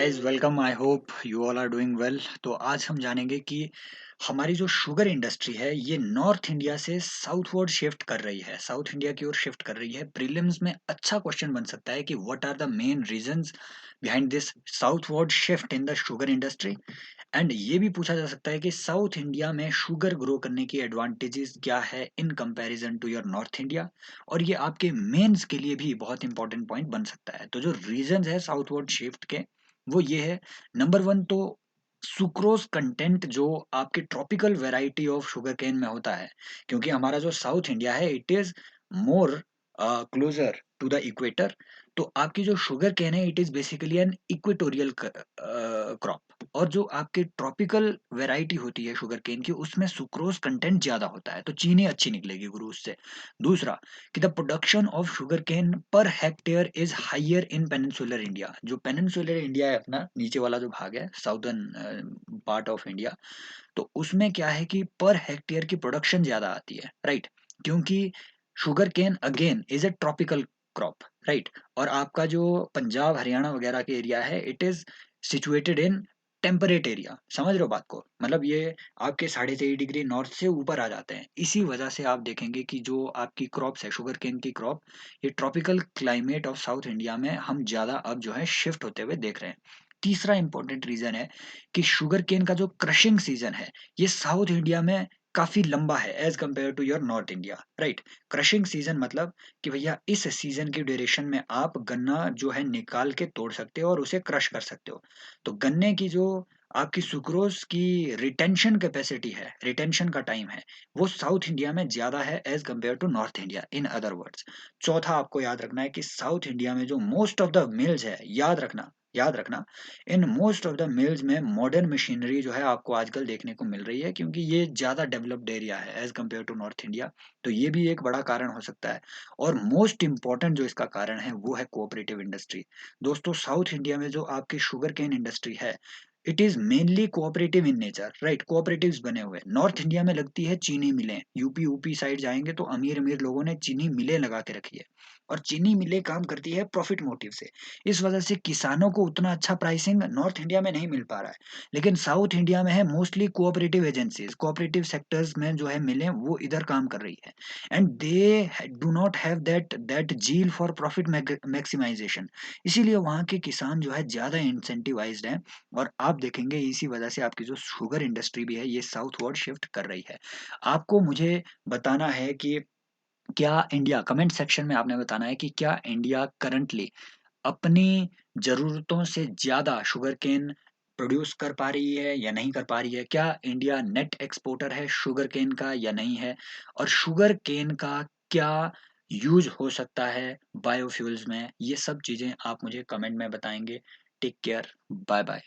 Guys welcome. I hope you all are doing well. तो आज हम जानेंगे कि हमारी जो शुगर इंडस्ट्री है ये नॉर्थ इंडिया से साउथवर्ड शिफ्ट कर रही है, साउथ इंडिया की ओर शिफ्ट कर रही है। प्रीलिम्स में अच्छा क्वेश्चन बन सकता है कि what are the main reasons behind this southward shift in the sugar industry. And ये भी पूछा जा सकता है कि साउथ इंडिया में शुगर ग्रो करने की एडवांटेजेस क्या है in comparison to your north India. और ये आपके मेंस के लिए भी बहुत इंपॉर्टेंट पॉइंट बन सकता है। तो जो रीजंस है साउथवर्ड शिफ्ट के वो ये है। नंबर वन तो सुक्रोज कंटेंट जो आपके tropical variety of sugar cane में होता है, क्योंकि हमारा जो साउथ इंडिया है it is more closer to the equator. तो आपकी जो शुगर केन है it is basically an equatorial crop. और जो आपके ट्रॉपिकल वैरायटी होती है शुगर केन की उसमें सुक्रोज कंटेंट ज्यादा होता है, तो चीनी अच्छी निकलेगी गुरु उससे। दूसरा कि the production of sugar cane per hectare is higher in peninsular India. जो पेनिनसुलर इंडिया है अपना नीचे वाला जो भाग है साउदर्न पार्ट ऑफ इंडिया, तो उसमें क्या है कि पर हेक्टेयर की प्रोडक्शन ज्यादा आती है, राइट। क्योंकि sugar cane again is a tropical crop, right. और आपका जो पंजाब हरियाणा वगैरह के एरिया है it is situated in temperate area. समझ रहे हो बात को, मतलब ये आपके 23.5 डिग्री नॉर्थ से ऊपर आ जाते हैं। इसी वजह से आप देखेंगे कि जो आपकी क्रॉप्स है शुगर केन की क्रॉप, ये tropical climate of south India में हम ज्यादा अब जो है शिफ्ट होते हुए देख रहे हैं। तीसरा इंपॉर्टेंट रीजन है कि शुगर केन का जो क्रशिंग सीजन है ये साउथ इंडिया में काफी लंबा है as compare to your north India, right. Crushing season मतलब कि भैया इस सीजन की ड्यूरेशन में आप गन्ना जो है निकाल के तोड़ सकते हो और उसे क्रश कर सकते हो। तो गन्ने की जो आपकी सुक्रोज की रिटेंशन कैपेसिटी है, रिटेंशन का टाइम है, वो साउथ इंडिया में ज्यादा है as compare to north India, in other words. चौथा आपको याद रखना है कि साउथ इंडिया में जो मोस्ट ऑफ द मिल्स है, याद रखना, in most of the mills में मॉडर्न मशीनरी जो है आपको आजकल देखने को मिल रही है, क्योंकि ये ज़्यादा डेवलप्ड एरिया है as compare to north India. तो ये भी एक बड़ा कारण हो सकता है। और मोस्ट इंपॉर्टेंट जो इसका कारण है वो है कोऑपरेटिव इंडस्ट्री। दोस्तों साउथ इंडिया में जो आपकी शुगर केन इंडस्ट्री है it is mainly cooperative in nature, right. Cooperatives बने हुए नॉर्थ इंडिया में लगती है चीनी मिलें, यूपी यूपी साइड जाएंगे तो अमीर अमीर लोगों ने चीनी मिलें लगा के रखी है। और चीनी मिलें काम करती है प्रॉफिट मोटिव से। इस वजह से किसानों को उतना अच्छा प्राइसिंग नॉर्थ इंडिया में नहीं मिल पा रहा है। लेकिन साउथ इंडिया में है mostly cooperative agencies, cooperative sectors में जो है मिलें वो इधर काम कर रही है। And they do not have that zeal for profit maximisation. इसीलिए वहाँ के किसान जो है ज़्यादा इंसेंटिवाइज्ड हैं। और आप देखेंगे इसी वजह से आपकी जो शुगर इंडस्ट्री भी है ये साउथवर्ड शिफ्ट कर रही है। आपको मुझे बताना है कि क्या इंडिया, कमेंट सेक्शन में आपने बताना है कि क्या इंडिया करंटली अपनी ज़रूरतों से ज़्यादा शुगरकेन प्रोड्यूस कर पा रही है या नहीं कर पा रही है? क्या इंडिया नेट एक्सपोर्टर है शुगरकेन का या नहीं है? और शुगरकेन का क्या यूज़ हो सकता है बायोफ्यूल्स में? ये सब चीज़ें आप मुझे कमेंट में बताएँगे। Take care, bye bye.